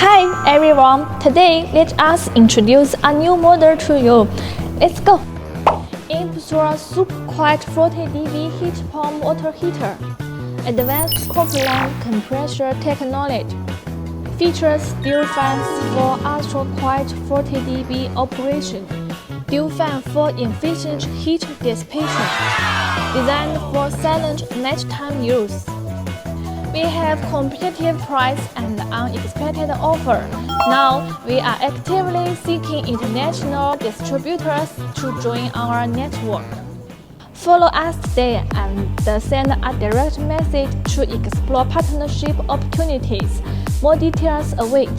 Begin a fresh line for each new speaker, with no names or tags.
Hi everyone, today let us introduce a new model to you. Let's go! Impulsor super quiet 40 dB heat pump water heater. Advanced coupling compressor technology. Features dual fans for ultra quiet 40 dB operation. Dual fan for efficient heat dissipation. Designed for silent nighttime use. We have competitive price and unexpected offer. Now, we are actively seeking international distributors to join our network. Follow us today and send a direct message to explore partnership opportunities. More details await.